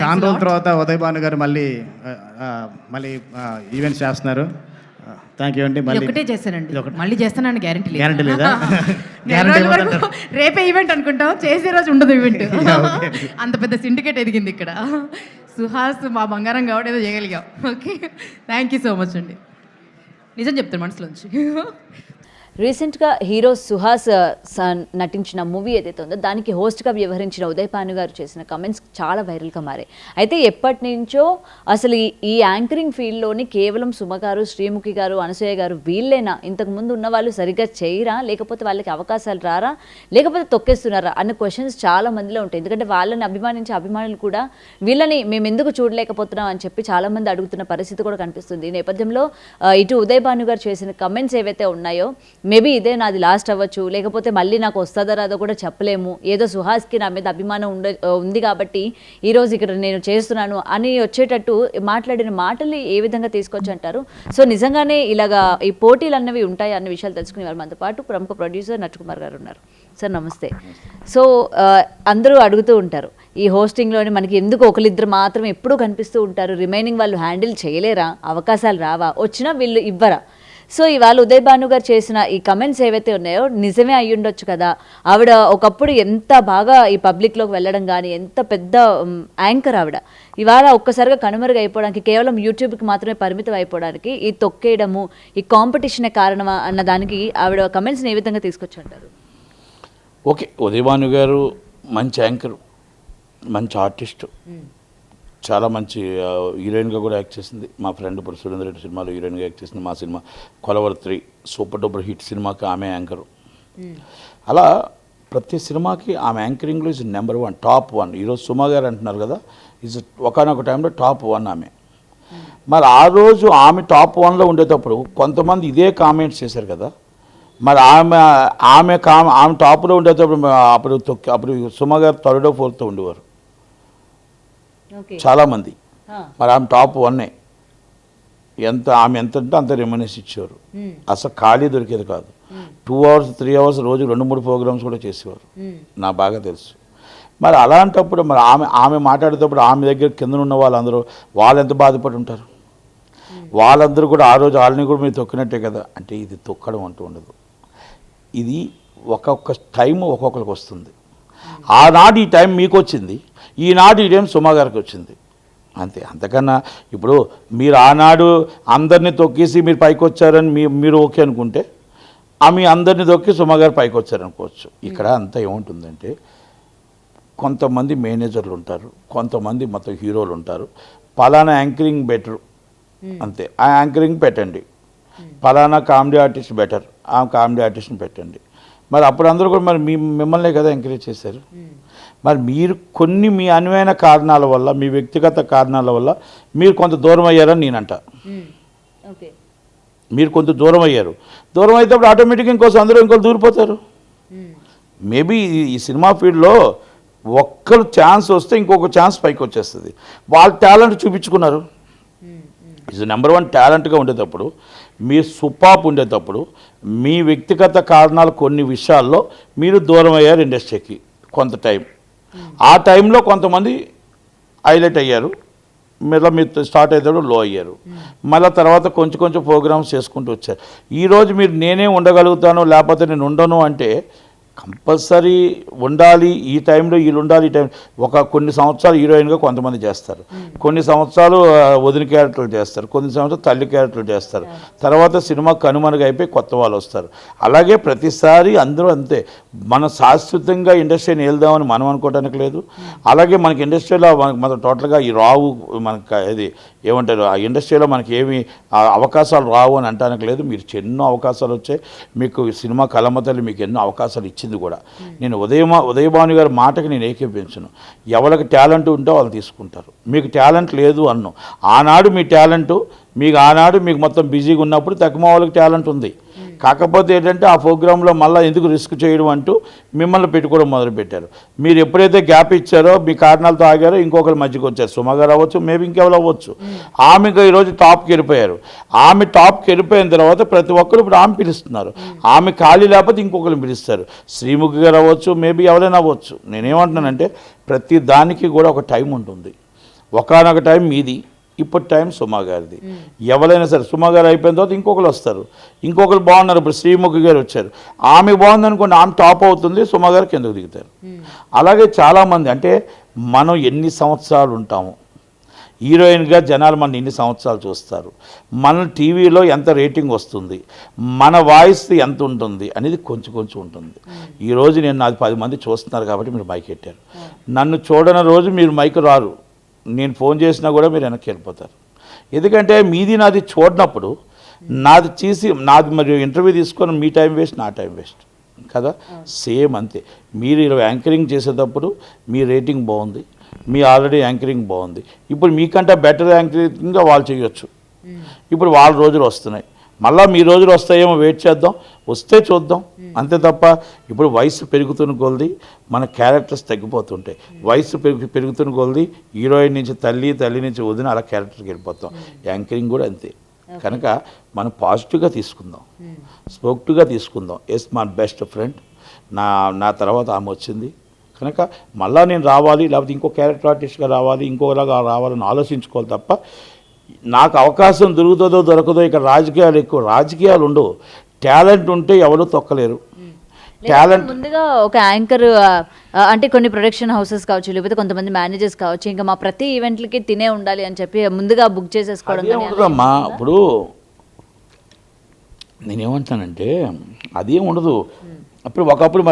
చాలా రోజుల తర్వాత ఉదయ్ భాను గారు మళ్ళీ ఈవెంట్స్ చేస్తున్నారు. థ్యాంక్ యూ అండి. మళ్ళీ ఒకటే చేశానండి, మళ్ళీ చేస్తానని గ్యారంటీ లేదు. గ్యారంటీ లేదా? రేపే ఈవెంట్ అనుకుంటాం, చేసే రోజు ఉండదు ఈవెంట్. అంత పెద్ద సిండికేట్ ఎదిగింది ఇక్కడ. సుహాస్ మా బంగారం కాబట్టి ఏదో చేయగలిగాం. Okay, thank you so much అండి. నిజం చెప్తాను మనసులోంచి. రీసెంట్గా హీరో సుహాస్ నటించిన మూవీ ఏదైతే ఉందో దానికి హోస్ట్గా వ్యవహరించిన ఉదయ్ భాను గారు చేసిన కమెంట్స్ చాలా వైరల్గా మారాయి. అయితే ఎప్పటి నుంచో అసలు ఈ యాంకరింగ్ ఫీల్డ్లోని కేవలం సుమ గారు, శ్రీముఖి గారు, అనసూయ గారు వీళ్ళైనా, ఇంతకుముందు ఉన్న వాళ్ళు సరిగ్గా చేయరా, లేకపోతే వాళ్ళకి అవకాశాలు రారా, లేకపోతే తొక్కేస్తున్నారా అన్న క్వశ్చన్స్ చాలా మందిలో ఉంటాయి. ఎందుకంటే వాళ్ళని అభిమానించే అభిమానులు కూడా వీళ్ళని మేము ఎందుకు చూడలేకపోతున్నాం అని చెప్పి చాలామంది అడుగుతున్న పరిస్థితి కూడా కనిపిస్తుంది. ఈ నేపథ్యంలో ఇటు ఉదయ్ భాను గారు చేసిన కమెంట్స్ ఏవైతే ఉన్నాయో, మేబీ ఇదే నాది లాస్ట్ అవ్వచ్చు, లేకపోతే మళ్ళీ నాకు వస్తుందో రాదో కూడా చెప్పలేము, ఏదో సుహాస్కి నా మీద అభిమానం ఉంది కాబట్టి ఈరోజు ఇక్కడ నేను చేస్తున్నాను అని వచ్చేటట్టు మాట్లాడిన మాటల్ని ఏ విధంగా తీసుకొచ్చి అంటారు. సో నిజంగానే ఇలాగా ఈ పోటీలు అన్నవి ఉంటాయి అన్న విషయాలు తెలుసుకునే వారు మనతో పాటు ప్రముఖ ప్రొడ్యూసర్ నట్కుమార్ గారు ఉన్నారు. సార్ నమస్తే. సో అందరూ అడుగుతూ ఉంటారు, ఈ హోస్టింగ్లోని మనకి ఎందుకు ఒకరిద్దరు మాత్రం ఎప్పుడూ కనిపిస్తూ ఉంటారు, రిమైనింగ్ వాళ్ళు హ్యాండిల్ చేయలేరా, అవకాశాలు రావా, వచ్చినా వీళ్ళు ఇవ్వరా? సో ఇవాళ ఉదయ్ భాను గారు చేసిన ఈ కమెంట్స్ ఏవైతే ఉన్నాయో నిజమే అయ్యుండొచ్చు కదా. ఆవిడ ఒకప్పుడు ఎంత బాగా ఈ పబ్లిక్లోకి వెళ్ళడం కానీ, ఎంత పెద్ద యాంకర్ ఆవిడ, ఇవాళ ఒక్కసారిగా కనుమరుగు అయిపోవడానికి, కేవలం యూట్యూబ్కి మాత్రమే పరిమితం అయిపోవడానికి ఈ తొక్కేయడము, ఈ కాంపిటీషనే కారణమా అన్న దానికి ఆవిడ కమెంట్స్ని ఏ విధంగా తీసుకొచ్చి అంటారు? ఓకే, ఉదయ్ భాను గారు మంచి యాంకర్, మంచి ఆర్టిస్టు, చాలా మంచి హీరోయిన్గా కూడా యాక్ట్ చేసింది. మా ఫ్రెండ్ ఇప్పుడు సురేంద్ర రెడ్డి సినిమాలో హీరోయిన్గా యాక్ట్ చేసింది. మా సినిమా కొలవర్త్రి సూపర్ డూపర్ హిట్ సినిమాకి ఆమె యాంకరు. అలా ప్రతి సినిమాకి ఆమె యాంకరింగ్లో ఈజ్ నెంబర్ 1, టాప్ 1. ఈరోజు సుమా గారు అంటున్నారు కదా, ఈజ్ ఒకనొక టైంలో టాప్ 1 ఆమె. మరి ఆ రోజు ఆమె టాప్ 1లో ఉండేటప్పుడు కొంతమంది ఇదే కామెంట్స్ చేశారు కదా. మరి ఆమె టాప్లో ఉండేటప్పుడు అప్పుడు సుమా గారు 3rd or 4th ఉండేవారు చాలామంది. మరి ఆమె టాప్ 1. ఆమె ఎంత అంటే అంత రెమ్యూనరేషన్ ఇచ్చేవారు. అసలు ఖాళీ దొరికేది కాదు. 2 hours 3 hours రోజు 2-3 ప్రోగ్రామ్స్ కూడా చేసేవారు, నాకు బాగా తెలుసు. మరి అలాంటప్పుడు మరి ఆమె మాట్లాడేటప్పుడు ఆమె దగ్గర కింద ఉన్న వాళ్ళందరూ వాళ్ళు ఎంత బాధపడి ఉంటారు. వాళ్ళందరూ కూడా ఆ రోజు వాళ్ళని కూడా మీరు తొక్కినట్టే కదా. అంటే ఇది తొక్కడం అంటూ ఉండదు. ఇది ఒక్కొక్క టైం ఒక్కొక్కరికి వస్తుంది. ఆనాడు ఈ టైం మీకు వచ్చింది, ఈనాడు ఈ టైం సుమా గారికి వచ్చింది, అంతే. అంతకన్నా ఇప్పుడు మీరు ఆనాడు అందరినీ తొక్కేసి మీరు పైకి వచ్చారని మీరు ఓకే అనుకుంటే, ఆమె అందరినీ తొక్కి సుమా గారు పైకి వచ్చారనుకోవచ్చు. ఇక్కడ అంతా ఏముంటుందంటే, కొంతమంది మేనేజర్లు ఉంటారు, కొంతమంది మొత్తం హీరోలు ఉంటారు. పలానా యాంకరింగ్ బెటర్, అంతే, ఆ యాంకరింగ్ పెట్టండి. పలానా కామెడీ ఆర్టిస్ట్ బెటర్, ఆ కామెడీ ఆర్టిస్ట్ని పెట్టండి. మరి అప్పుడు అందరూ కూడా మరి మిమ్మల్నే కదా ఎంకరేజ్ చేశారు. మరి మీరు కొన్ని మీ అనువైన కారణాల వల్ల, మీ వ్యక్తిగత కారణాల వల్ల మీరు కొంత దూరం అయ్యారని నేనంట. మీరు కొంత దూరం అయ్యారు. దూరం అయితే ఆటోమేటిక్గా అందరూ ఇంకోరు దూరిపోతారు. మేబీ ఈ సినిమా ఫీల్డ్లో ఒక్కరు ఛాన్స్ వస్తే ఇంకొక ఛాన్స్ పైకి వచ్చేస్తుంది. వాళ్ళ టాలెంట్ చూపించుకున్నారు. ఈజ్ నెంబర్ 1 టాలెంట్గా ఉండేటప్పుడు, మీ సూపర్బ్ ఉండేటప్పుడు, మీ వ్యక్తిగత కారణాలు కొన్ని విషయాల్లో మీరు దూరం అయ్యారు ఇండస్ట్రీకి కొంత టైం. ఆ టైంలో కొంతమంది హైలైట్ అయ్యారు, మళ్ళీ మీరు స్టార్ట్ అయ్యేటప్పుడు లో అయ్యారు. మళ్ళీ తర్వాత కొంచెం ప్రోగ్రామ్స్ చేసుకుంటూ వచ్చారు. ఈరోజు మీరు నేనే ఉండగలుగుతాను లేకపోతే నేను ఉండను అంటే కంపల్సరీ ఉండాలి. ఈ టైంలో వీళ్ళు ఉండాలి. ఈ టైం కొన్ని సంవత్సరాలు హీరోయిన్గా కొంతమంది చేస్తారు, కొన్ని సంవత్సరాలు వదిన క్యారెక్టర్లు చేస్తారు, కొన్ని సంవత్సరాలు తల్లి క్యారెక్టర్లు చేస్తారు. తర్వాత సినిమా కనుమరుగు అయిపోయి కొత్త వాళ్ళు వస్తారు. అలాగే ప్రతిసారి అందరూ అంతే. మన శాశ్వతంగా ఇండస్ట్రీని వెళ్దామని మనం అనుకోవడానికి లేదు. అలాగే మనకి ఇండస్ట్రీలో మన టోటల్గా ఈ రావు, మనకి ఇది ఏమంటారు, ఆ ఇండస్ట్రీలో మనకి ఏమి అవకాశాలు రావు అని అంటానికి లేదు. మీరు ఎన్నో అవకాశాలు వచ్చాయి. మీకు సినిమా కలమతల్లి మీకు ఎన్నో అవకాశాలు ఇచ్చింది కూడా. నేను ఉదయ్ భాను గారి మాటకి నేను ఏకీపించను. ఎవరికి టాలెంట్ ఉంటే వాళ్ళు తీసుకుంటారు. మీకు టాలెంట్ లేదు అన్ను. ఆనాడు మీ టాలెంటు మీకు మొత్తం బిజీగా ఉన్నప్పుడు తక్కువ వాళ్ళకి టాలెంట్ ఉంది. కాకపోతే ఏంటంటే ఆ ప్రోగ్రాంలో మళ్ళీ ఎందుకు రిస్క్ చేయడం అంటూ మిమ్మల్ని పెట్టుకోవడం మొదలుపెట్టారు. మీరు ఎప్పుడైతే గ్యాప్ ఇచ్చారో, మీ కారణాలతో ఆగారో ఇంకొకరి మధ్యకి వచ్చారు. సుమ గారు అవ్వచ్చు, మేబీ ఇంకెవరు అవ్వచ్చు. ఆమెకు ఈరోజు టాప్కి వెళ్ళిపోయారు. ఆమె టాప్కి వెళ్ళిపోయిన తర్వాత ప్రతి ఒక్కరు ఇప్పుడు ఆమె పిలుస్తున్నారు. ఆమె ఖాళీ లేకపోతే ఇంకొకరిని పిలుస్తారు. శ్రీముఖి గారు అవ్వచ్చు, మేబీ ఎవరైనా అవ్వచ్చు. నేనేమంటున్నానంటే ప్రతి దానికి కూడా ఒక టైం ఉంటుంది. ఒకానొక టైం మీది, ఇప్పుడు టైం సుమా గారిది. ఎవరైనా సరే సుమా గారు అయిపోయిన తర్వాత ఇంకొకరు వస్తారు, ఇంకొకరు బాగున్నారు. ఇప్పుడు శ్రీముఖి గారు వచ్చారు, ఆమె బాగుంది అనుకోండి, ఆమె టాప్ అవుతుంది, సుమా గారు కిందకు దిగుతారు. అలాగే చాలామంది, అంటే మనం ఎన్ని సంవత్సరాలు ఉంటాము, హీరోయిన్గా జనాలు మన ఎన్ని సంవత్సరాలు చూస్తారు, మన టీవీలో ఎంత రేటింగ్ వస్తుంది, మన వాయిస్ ఎంత ఉంటుంది అనేది కొంచెం కొంచెం ఉంటుంది. ఈరోజు నేను నాది 10 మంది చూస్తున్నారు కాబట్టి మీరు మైక్ పెట్టారు. నన్ను చూడని రోజు మీరు మైక్ రారు, నేను ఫోన్ చేసినా కూడా మీరు వెనక్కి వెళ్ళిపోతారు. ఎందుకంటే మీది నాది చూడనప్పుడు నాది చేసి నాది మరి ఇంటర్వ్యూ తీసుకొని మీ టైం వేస్ట్, నా టైం వేస్ట్ కదా. సేమ్ అంతే. మీరు యాంకరింగ్ చేసేటప్పుడు మీ రేటింగ్ బాగుంది, మీ ఆల్రెడీ యాంకరింగ్ బాగుంది, ఇప్పుడు మీకంటే బెటర్ యాంకరింగ్గా వాళ్ళు చేయొచ్చు. ఇప్పుడు వాళ్ళ రోజులు వస్తున్నాయి, మళ్ళీ మీ రోజులు వస్తాయేమో, వెయిట్ చేద్దాం, వస్తే చూద్దాం అంతే తప్ప. ఇప్పుడు వయసు పెరుగుతున్న కొలది మన క్యారెక్టర్స్ తగ్గిపోతుంటాయి. వయసు పెరుగుతున్న కొలది హీరోయిన్ నుంచి తల్లి, తల్లి నుంచి వదిన, అలా క్యారెక్టర్కి వెళ్ళిపోతాం. యాంకరింగ్ కూడా అంతే. కనుక మనం పాజిటివ్గా తీసుకుందాం, స్పోర్టివ్గా తీసుకుందాం. ఎస్, మా బెస్ట్ ఫ్రెండ్, నా తర్వాత ఆమె వచ్చింది కనుక మళ్ళీ నేను రావాలి, లేకపోతే ఇంకో క్యారెక్టర్ ఆర్టిస్ట్గా రావాలి, ఇంకోలాగా రావాలని ఆలోచించుకోవాలి తప్ప నాకు అవకాశం దొరుకుతుందో దొరకదో. ఇక్కడ రాజకీయాలు ఎక్కువ, రాజకీయాలు ఉండవు. టాలెంట్ ఉంటే ఎవరు తొక్కలేరు. టాలెంట్ ముందుగా ఒక యాంకర్ అంటే కొన్ని ప్రొడక్షన్ హౌసెస్ కావచ్చు, లేకపోతే కొంతమంది మేనేజర్స్ కావచ్చు, ఇంకా మా ప్రతి ఈవెంట్లకి తినే ఉండాలి అని చెప్పి ముందుగా బుక్ చేసేసుకోవడం. ఉండదమ్మా. ఇప్పుడు నేనేమంటానంటే అదేం ఉండదు. అప్పుడు ఒకప్పుడు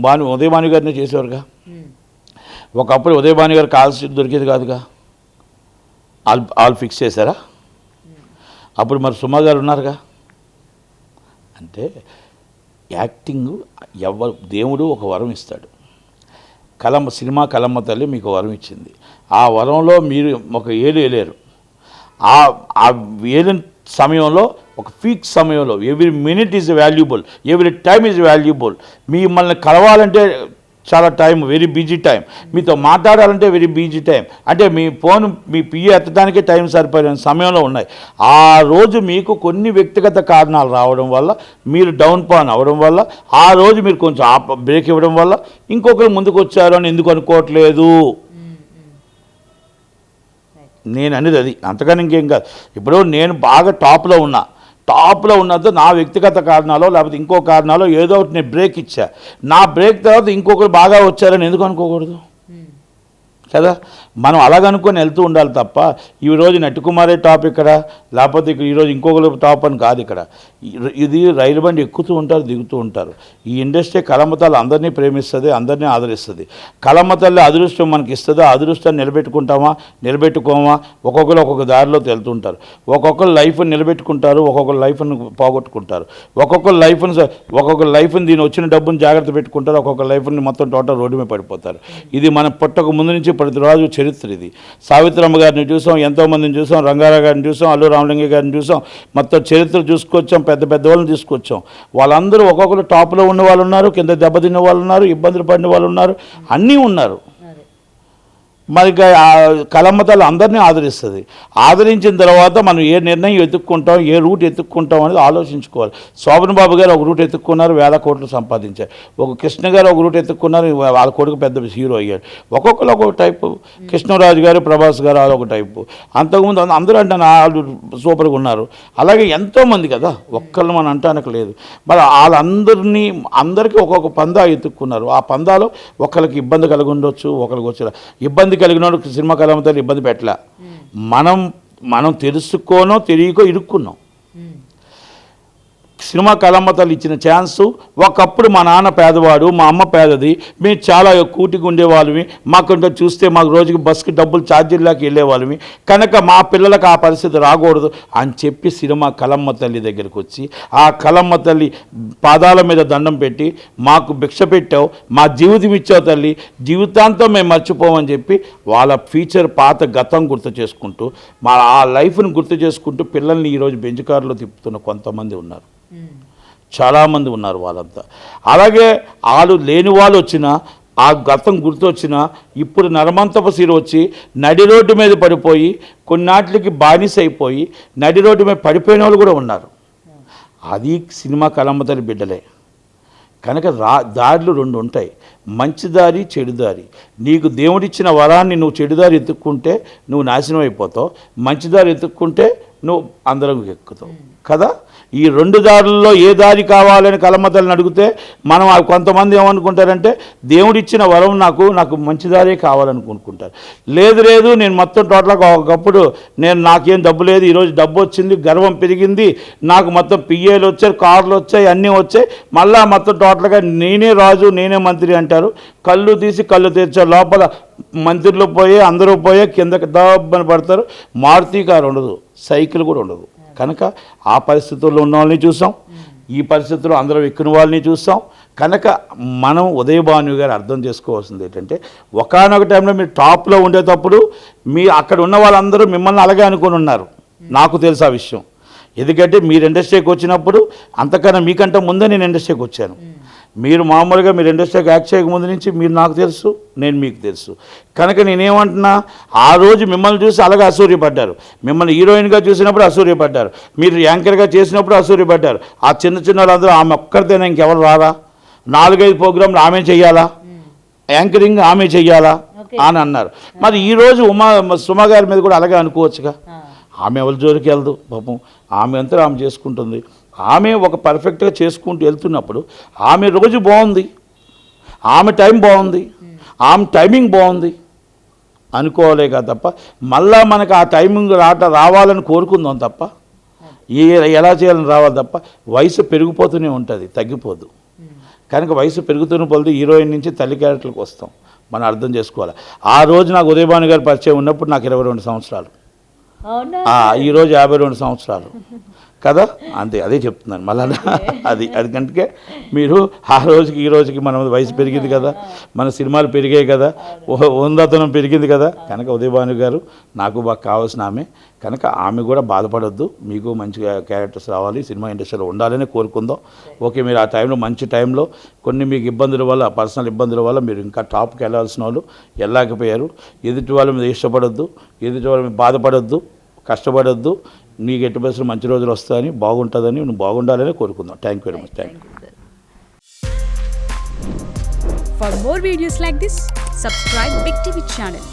మరి ఉదయభాను గారిని చేసేవారుగా. ఒకప్పుడు ఉదయభాను గారు కాల్ షీట్ దొరికేది కాదుగా, వాళ్ళు ఫిక్స్ చేశారా? అప్పుడు మరి సుమా గారు ఉన్నారుగా. అంటే యాక్టింగ్ దేవుడు ఒక వరం ఇస్తాడు. సినిమా కలమ్మ తల్లి మీకు వరం ఇచ్చింది. ఆ వరంలో మీరు ఒక ఏలు వేయలేరు. ఆ వేలిన సమయంలో, ఒక ఫిక్స్ సమయంలో, every minute is valuable, every time is valuable. మిమ్మల్ని కలవాలంటే చాలా టైం, వెరీ బిజీ టైం. మీతో మాట్లాడాలంటే వెరీ బిజీ టైం. అంటే మీ ఫోన్, మీ పిఏ ఎత్తడానికే టైం సరిపోయిన సమయంలో ఉన్నాయి. ఆ రోజు మీకు కొన్ని వ్యక్తిగత కారణాలు రావడం వల్ల, మీరు డౌన్ పాన్ అవ్వడం వల్ల, ఆ రోజు మీరు కొంచెం బ్రేక్ ఇవ్వడం వల్ల ఇంకొకరు ముందుకు వచ్చారు అని ఎందుకు అనుకోవట్లేదు. నేను అనేది అది, అంతకని ఇంకేం కాదు. ఇప్పుడు నేను బాగా టాప్లో ఉన్నది నా వ్యక్తిగత కారణాలు, లేకపోతే ఇంకో కారణాలు, ఏదో ఒకటి నేను బ్రేక్ ఇచ్చా. నా బ్రేక్ తర్వాత ఇంకొకరు బాగా వచ్చారని ఎందుకు అనుకోకూడదు కదా. మనం అలాగనుకొని వెళ్తూ ఉండాలి తప్ప ఈరోజు నటికుమారే టాప్ ఇక్కడ, లేకపోతే ఇక్కడ ఈరోజు ఇంకొకరు టాప్ అని కాదు. ఇక్కడ ఇది రైలు బండి ఎక్కుతూ ఉంటారు, దిగుతూ ఉంటారు. ఈ ఇండస్ట్రీ కలమ్మ తల్లి అందరినీ ప్రేమిస్తుంది, అందరినీ ఆదరిస్తుంది. కలమ్మ తల్లి అదృష్టం మనకి ఇస్తుంది. ఆ అదృష్టాన్ని నిలబెట్టుకోమా, ఒక్కొక్కరు ఒక్కొక్క దారిలో వెళ్తుంటారు. ఒక్కొక్కరు లైఫ్ని నిలబెట్టుకుంటారు, ఒక్కొక్కరు లైఫ్ని పోగొట్టుకుంటారు. ఒక్కొక్కరు లైఫ్ని దీని వచ్చిన డబ్బుని జాగ్రత్త పెట్టుకుంటారు, ఒక్కొక్క లైఫ్ని మొత్తం టోటల్ రోడ్డు మీద పడిపోతారు. ఇది మన పుట్టక ముందు నుంచి ప్రతిరోజు చరిత్ర ఇది. సావిత్రమ్మ గారిని చూసాం, ఎంతోమందిని చూసాం, రంగారావు గారిని చూసాం, అల్లు రామలింగ గారిని చూసాం. మొత్తం చరిత్ర చూసుకొచ్చాం, పెద్ద వాళ్ళని తీసుకొచ్చాం. వాళ్ళందరూ ఒక్కొక్కరు టాప్లో ఉన్న వాళ్ళు ఉన్నారు, కింద దెబ్బతిన్న వాళ్ళు ఉన్నారు, ఇబ్బందులు పడిన వాళ్ళు ఉన్నారు, అన్నీ ఉన్నారు. మరి కలమ్మ తల్లి అందరినీ ఆదరిస్తుంది. ఆదరించిన తర్వాత మనం ఏ నిర్ణయం ఎత్తుక్కుంటాం, ఏ రూట్ ఎత్తుక్కుంటాం అనేది ఆలోచించుకోవాలి. శోభన్ బాబు గారు ఒక రూట్ ఎత్తుక్కున్నారు, 1000 కోట్లు సంపాదించారు. ఒక కృష్ణ గారు ఒక రూట్ ఎత్తుక్కున్నారు, వాళ్ళ కొడుకు పెద్ద హీరో అయ్యాడు. ఒక్కొక్కరు ఒక్కొక్క టైపు. కృష్ణరాజు గారు, ప్రభాస్ గారు అదొక టైపు. అంతకుముందు అందరూ అంటే వాళ్ళు సూపర్గా ఉన్నారు. అలాగే ఎంతోమంది కదా, ఒక్కళ్ళు మనం అంటానికి లేదు. మరి అందరికీ ఒక్కొక్క పందా ఎత్తుక్కున్నారు. ఆ పందాలో ఒకరికి ఇబ్బంది కలిగి ఉండొచ్చు, ఒకరికి వచ్చి ఇబ్బంది కలిగినోడు సినిమా కలమ్మ తల్లి ఇబ్బంది పెట్టలే. మనం తెలుసుకోనో తెలియకో ఇరుక్కున్నాం. సినిమా కలమ్మ తల్లి ఇచ్చిన ఛాన్సు. ఒకప్పుడు మా నాన్న పేదవాడు, మా అమ్మ పేదది, మేము చాలా కూటికి ఉండేవాళ్ళమి. మాకు చూస్తే మాకు రోజుకి బస్కి డబ్బులు ఛార్జీల్లోకి వెళ్ళేవాళ్ళమి. కనుక మా పిల్లలకు ఆ పరిస్థితి రాకూడదు అని చెప్పి సినిమా కలమ్మ తల్లి దగ్గరికి వచ్చి ఆ కలమ్మ తల్లి పాదాల మీద దండం పెట్టి, మాకు భిక్ష పెట్టావు, మా జీవితం ఇచ్చావు తల్లి, జీవితాంతం మేము మర్చిపోమని చెప్పి వాళ్ళ ఫ్యూచర్ పాత గతం గుర్తు చేసుకుంటూ, ఆ లైఫ్ని గుర్తు చేసుకుంటూ పిల్లల్ని ఈరోజు బెంచ్ కారులో తిప్పుతున్న కొంతమంది ఉన్నారు, చాలామంది ఉన్నారు వాళ్ళంతా. అలాగే వాళ్ళు లేని వాళ్ళు వచ్చినా, ఆ గతం గుర్తొచ్చినా, ఇప్పుడు నరమంతపు సిరి వచ్చి నడి రోడ్డు మీద పడిపోయి కొన్నాటికి బానిస అయిపోయి నడి రోడ్డు మీద పడిపోయిన వాళ్ళు కూడా ఉన్నారు. అది సినిమా కలమ్మ తల్లి బిడ్డలే. కనుక దారులు రెండు ఉంటాయి, మంచి దారి చెడు దారి. నీకు దేవుడిచ్చిన వరాన్ని నువ్వు చెడు దారి ఎత్తుక్కుంటే నువ్వు నాశనం అయిపోతావు, మంచి దారి ఎత్తుక్కుంటే నువ్వు అందరం ఎక్కుతావు కదా. ఈ రెండు దారుల్లో ఏ దారి కావాలని కలమతల్ని అడిగితే మనం కొంతమంది ఏమనుకుంటారంటే దేవుడిచ్చిన వరం నాకు మంచి దారే కావాలనుకుంటారు. లేదు నేను మొత్తం టోటల్గా ఒకప్పుడు నాకేం డబ్బు లేదు, ఈరోజు డబ్బు వచ్చింది, గర్వం పెరిగింది, నాకు మొత్తం పిఏలు వచ్చాయి, కార్లు వచ్చాయి, అన్నీ వచ్చాయి, మళ్ళా మొత్తం టోటల్గా నేనే రాజు నేనే మంత్రి అంటారు. కళ్ళు తీసి కళ్ళు తెచ్చారు, లోపల మంత్రులు పోయే అందరూ పోయే కిందకి దబ్బని పడతారు. మారుతి కారు ఉండదు, సైకిల్ కూడా ఉండదు. కనుక ఆ పరిస్థితుల్లో ఉన్న వాళ్ళని చూసాం, ఈ పరిస్థితుల్లో అందరూ ఎక్కిన వాళ్ళని చూసాం. కనుక మనం ఉదయభాను గారు అర్థం చేసుకోవాల్సింది ఏంటంటే, ఒకానొక టైంలో మీరు టాప్లో ఉండేటప్పుడు అక్కడ ఉన్న వాళ్ళందరూ మిమ్మల్ని అలాగే అనుకుని ఉన్నారు. నాకు తెలుసు ఆ విషయం, ఎందుకంటే మీరు ఇండస్ట్రీకి వచ్చినప్పుడు అంతకన్నా మీకంటే ముందే నేను ఇండస్ట్రీకి వచ్చాను. మీరు మామూలుగా మీరు ఇండస్ట్రీకి యాక్ట్ చేయకముందు నుంచి మీరు నాకు తెలుసు, నేను మీకు తెలుసు. కనుక నేనేమంటున్నా, ఆ రోజు మిమ్మల్ని చూసి అలాగే అసూర్యపడ్డారు, మిమ్మల్ని హీరోయిన్గా చూసినప్పుడు అసూర్యపడ్డారు, మీరు యాంకర్గా చేసినప్పుడు అసూర్యపడ్డారు. ఆ చిన్న వాళ్ళందరూ ఆమె ఒక్కరితేనే ఇంకెవరు రారా, 4-5 ప్రోగ్రాంలు ఆమె చెయ్యాలా, యాంకరింగ్ ఆమె చెయ్యాలా అని అన్నారు. మరి ఈరోజు సుమ గారి మీద కూడా అలాగే అనుకోవచ్చుగా. ఆమె ఎవరి జోలికి వెళ్దు పాపం, ఆమె అంతా ఆమె చేసుకుంటుంది. ఆమె ఒక పర్ఫెక్ట్గా చేసుకుంటూ వెళ్తున్నప్పుడు ఆమె రోజు బాగుంది, ఆమె టైం బాగుంది, ఆమె టైమింగ్ బాగుంది అనుకోలేక తప్ప మళ్ళా మనకు ఆ టైమింగ్ రావాలని కోరుకుందాం తప్ప ఎలా చేయాలని రావాలి తప్ప. వయసు పెరిగిపోతూనే ఉంటుంది, తగ్గిపోదు. కనుక వయసు పెరుగుతూనే పోతే హీరోయిన్ నుంచి తల్లి క్యారెక్టర్కి వస్తాం, మనం అర్థం చేసుకోవాలి. ఆ రోజు నాకు ఉదయభాను గారి పరిచయం ఉన్నప్పుడు నాకు 22 సంవత్సరాలు, ఈరోజు 52 సంవత్సరాలు కదా. అంతే, అదే చెప్తున్నాను మళ్ళా. అది కనుక మీరు ఆ రోజుకి ఈ రోజుకి మన వయసు పెరిగింది కదా, మన సినిమాలు పెరిగాయి కదా, వందతనం పెరిగింది కదా. కనుక ఉదయభాను గారు నాకు బాగా కావాల్సిన ఆమె. కనుక ఆమె కూడా బాధపడొద్దు, మీకు మంచిగా క్యారెక్టర్స్ రావాలి, సినిమా ఇండస్ట్రీలో ఉండాలని కోరుకుందాం. ఓకే, మీరు ఆ టైంలో మంచి టైంలో కొన్ని మీకు ఇబ్బందుల వల్ల, పర్సనల్ ఇబ్బందుల వల్ల మీరు ఇంకా టాప్కి వెళ్ళాల్సిన వాళ్ళు వెళ్ళలేకపోయారు. ఎదుటి వాళ్ళ మీద ఇష్టపడొద్దు, ఎదుటి వాళ్ళ మీద బాధపడొద్దు, కష్టపడొద్దు. నీకు ఎట్టి పరిస్థితులు మంచి రోజులు వస్తాయని, బాగుంటుందని, నువ్వు బాగుండాలని కోరుకుందాం. Thank you very much. Thank you. For more videos like this, subscribe Big TV channel.